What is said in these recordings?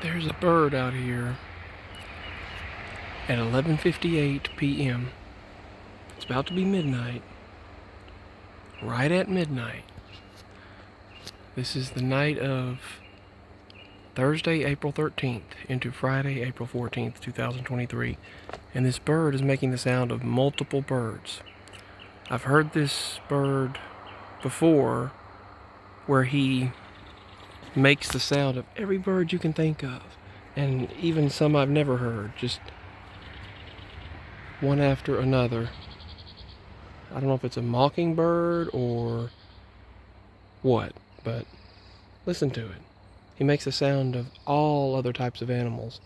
There's a bird out here at 11:58 p.m. It's about to be midnight. Right at midnight. This is the night of Thursday, April 13th into Friday, April 14th, 2023. And this bird is making the sound of multiple birds. I've heard this bird before where he makes the sound of every bird you can think of, and even some I've never heard, just one after another. I don't know if it's a mockingbird or what, but listen to it. He makes the sound of all other types of animals.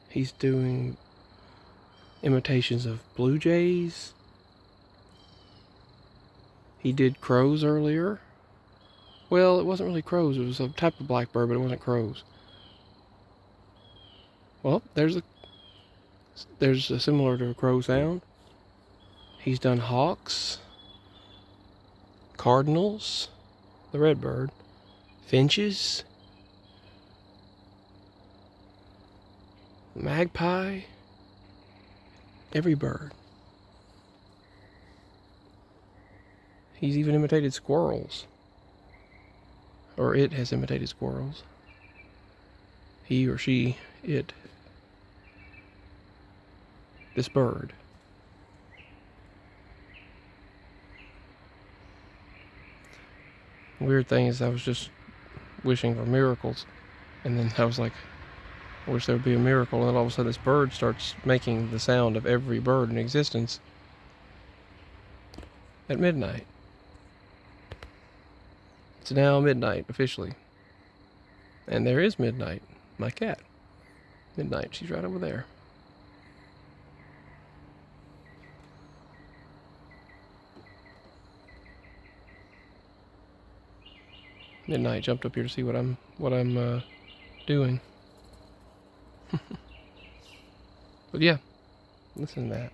He's doing imitations of blue jays. He did crows earlier. Well, it wasn't really crows. It was a type of blackbird, but it wasn't crows. Well, there's a similar to a crow sound. He's done hawks, cardinals, the red bird, finches, magpie, every bird. He's even imitated squirrels. Or it has imitated squirrels. He or she, it. This bird. Weird thing is I was just wishing for miracles. And then I was like, I wish there would be a miracle. And then all of a sudden this bird starts making the sound of every bird in existence at midnight. It's now midnight, officially. And there is Midnight, my cat. Midnight, she's right over there. Midnight jumped up here to see what I'm doing. But yeah, listen to that.